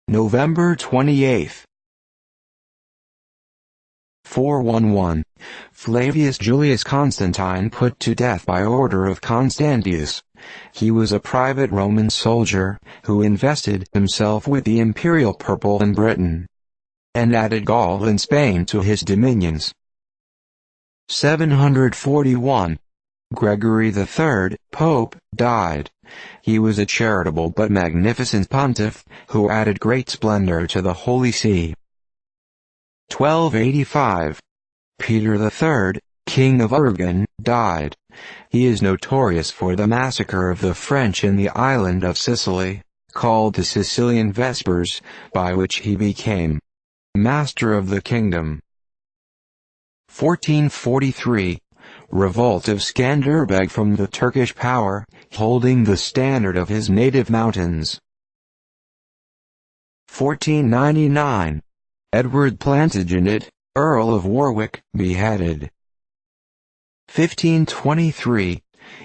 November 28. 411. Flavius Julius Constantine put to death by order of Constantius. He was a private Roman soldier, who invested himself with the imperial purple in Britain, and added Gaul and Spain to his dominions. 741. Gregory III, Pope, died. He was a charitable but magnificent pontiff, who added great splendor to the Holy See. 1285. Peter III, King of Arragon, died. He is notorious for the massacre of the French in the island of Sicily, called the Sicilian Vespers, by which he became master of the kingdom. 1443. Revolt of Scanderbeg from the Turkish power, holding the standard of his native mountains. 1499. Edward Plantagenet, Earl of Warwick, beheaded. 1523.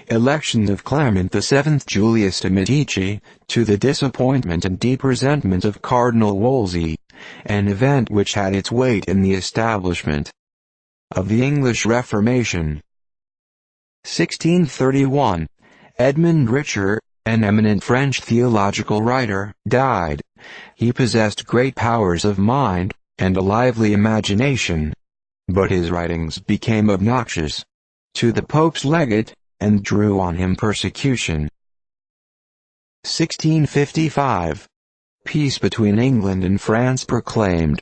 Election of Clement VII Julius de Medici, to the disappointment and deep resentment of Cardinal Wolsey, an event which had its weight in the establishment of the English Reformation. 1631. Edmund Richer, an eminent French theological writer, died. He possessed great powers of mind, and a lively imagination. But his writings became obnoxious to the Pope's legate, and drew on him persecution. 1655. Peace between England and France proclaimed.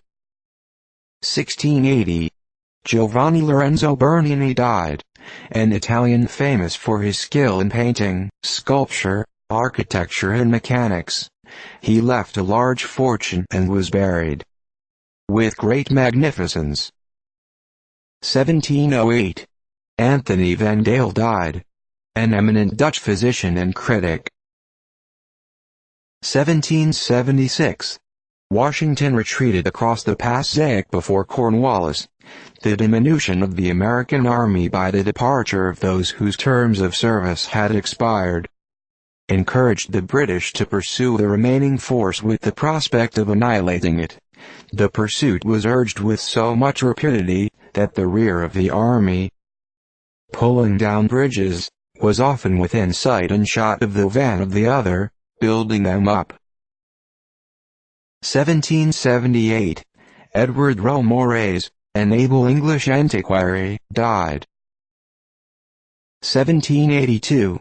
1680. Giovanni Lorenzo Bernini died, an Italian famous for his skill in painting, sculpture, architecture and mechanics. He left a large fortune and was buried with great magnificence. 1708. Anthony van Dale died, an eminent Dutch physician and critic. 1776. Washington retreated across the Passaic before Cornwallis. The diminution of the American army by the departure of those whose terms of service had expired encouraged the British to pursue the remaining force with the prospect of annihilating it. The pursuit was urged with so much rapidity that the rear of the army, pulling down bridges, was often within sight and shot of the van of the other, building them up. 1778. Edward Rowe Moraes, an able English antiquary, died. 1782.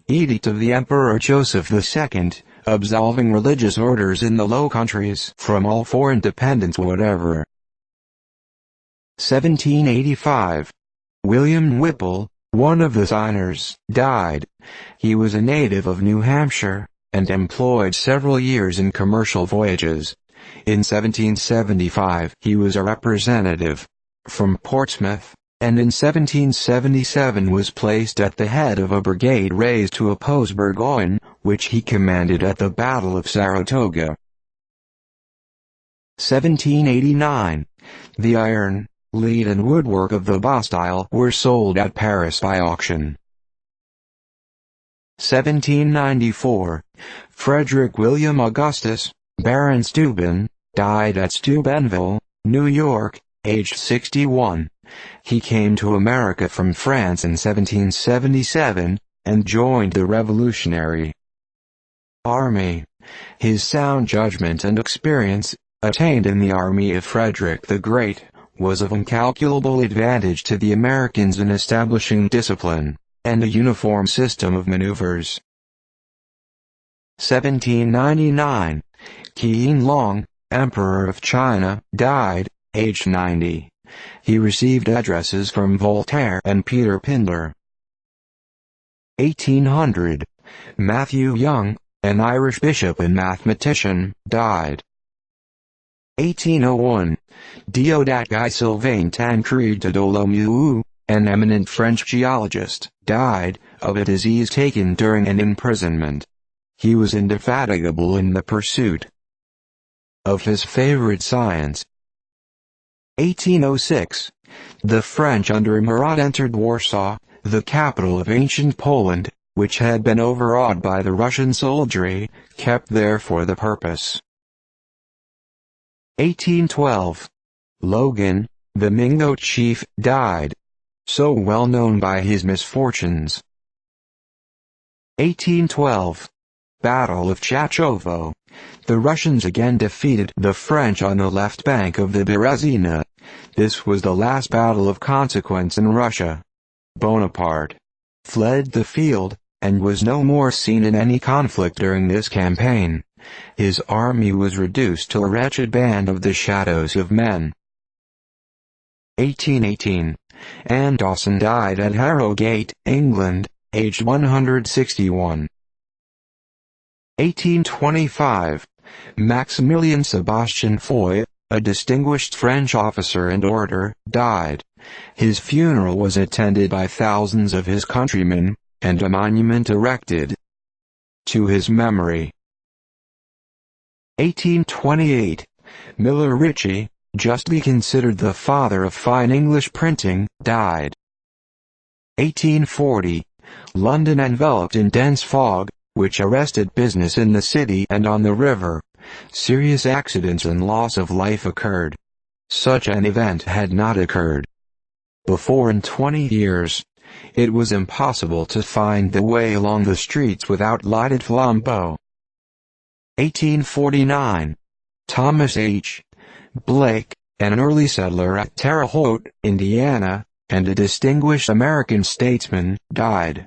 Edict of the Emperor Joseph II, absolving religious orders in the Low Countries from all foreign dependence whatever. 1785. William Whipple, one of the signers, died. He was a native of New Hampshire, and employed several years in commercial voyages. In 1775 he was a representative from Portsmouth, and in 1777 was placed at the head of a brigade raised to oppose Burgoyne, which he commanded at the Battle of Saratoga. 1789. The iron, lead and woodwork of the Bastille were sold at Paris by auction. 1794. Frederick William Augustus, Baron Steuben, died at Steubenville, New York, aged 61. He came to America from France in 1777, and joined the Revolutionary Army. His sound judgment and experience, attained in the army of Frederick the Great, was of incalculable advantage to the Americans in establishing discipline and a uniform system of maneuvers. 1799. Qian Long, Emperor of China, died, aged 90. He received addresses from Voltaire and Peter Pindar. 1800. Matthew Young, an Irish bishop and mathematician, died. 1801. Deodat Guy Sylvain Tancred de Dolomieu, an eminent French geologist, died, of a disease taken during an imprisonment. He was indefatigable in the pursuit of his favorite science. 1806. The French under Murat entered Warsaw, the capital of ancient Poland, which had been overawed by the Russian soldiery, kept there for the purpose. 1812. Logan, the Mingo chief, died, so well known by his misfortunes. 1812. Battle of Chachovo. The Russians again defeated the French on the left bank of the Berezina. This was the last battle of consequence in Russia. Bonaparte fled the field, and was no more seen in any conflict during this campaign. His army was reduced to a wretched band of the shadows of men. 1818. Anne Dawson died at Harrogate, England, aged 161. 1825. Maximilien Sebastian Foy, a distinguished French officer and orator, died. His funeral was attended by thousands of his countrymen, and a monument erected to his memory. 1828. Miller Ritchie, justly considered the father of fine English printing, died. 1840. London enveloped in dense fog, which arrested business in the city and on the river. Serious accidents and loss of life occurred. Such an event had not occurred before in 20 years. It was impossible to find the way along the streets without lighted flambeaux. 1849. Thomas H. Blake, an early settler at Terre Haute, Indiana, and a distinguished American statesman, died.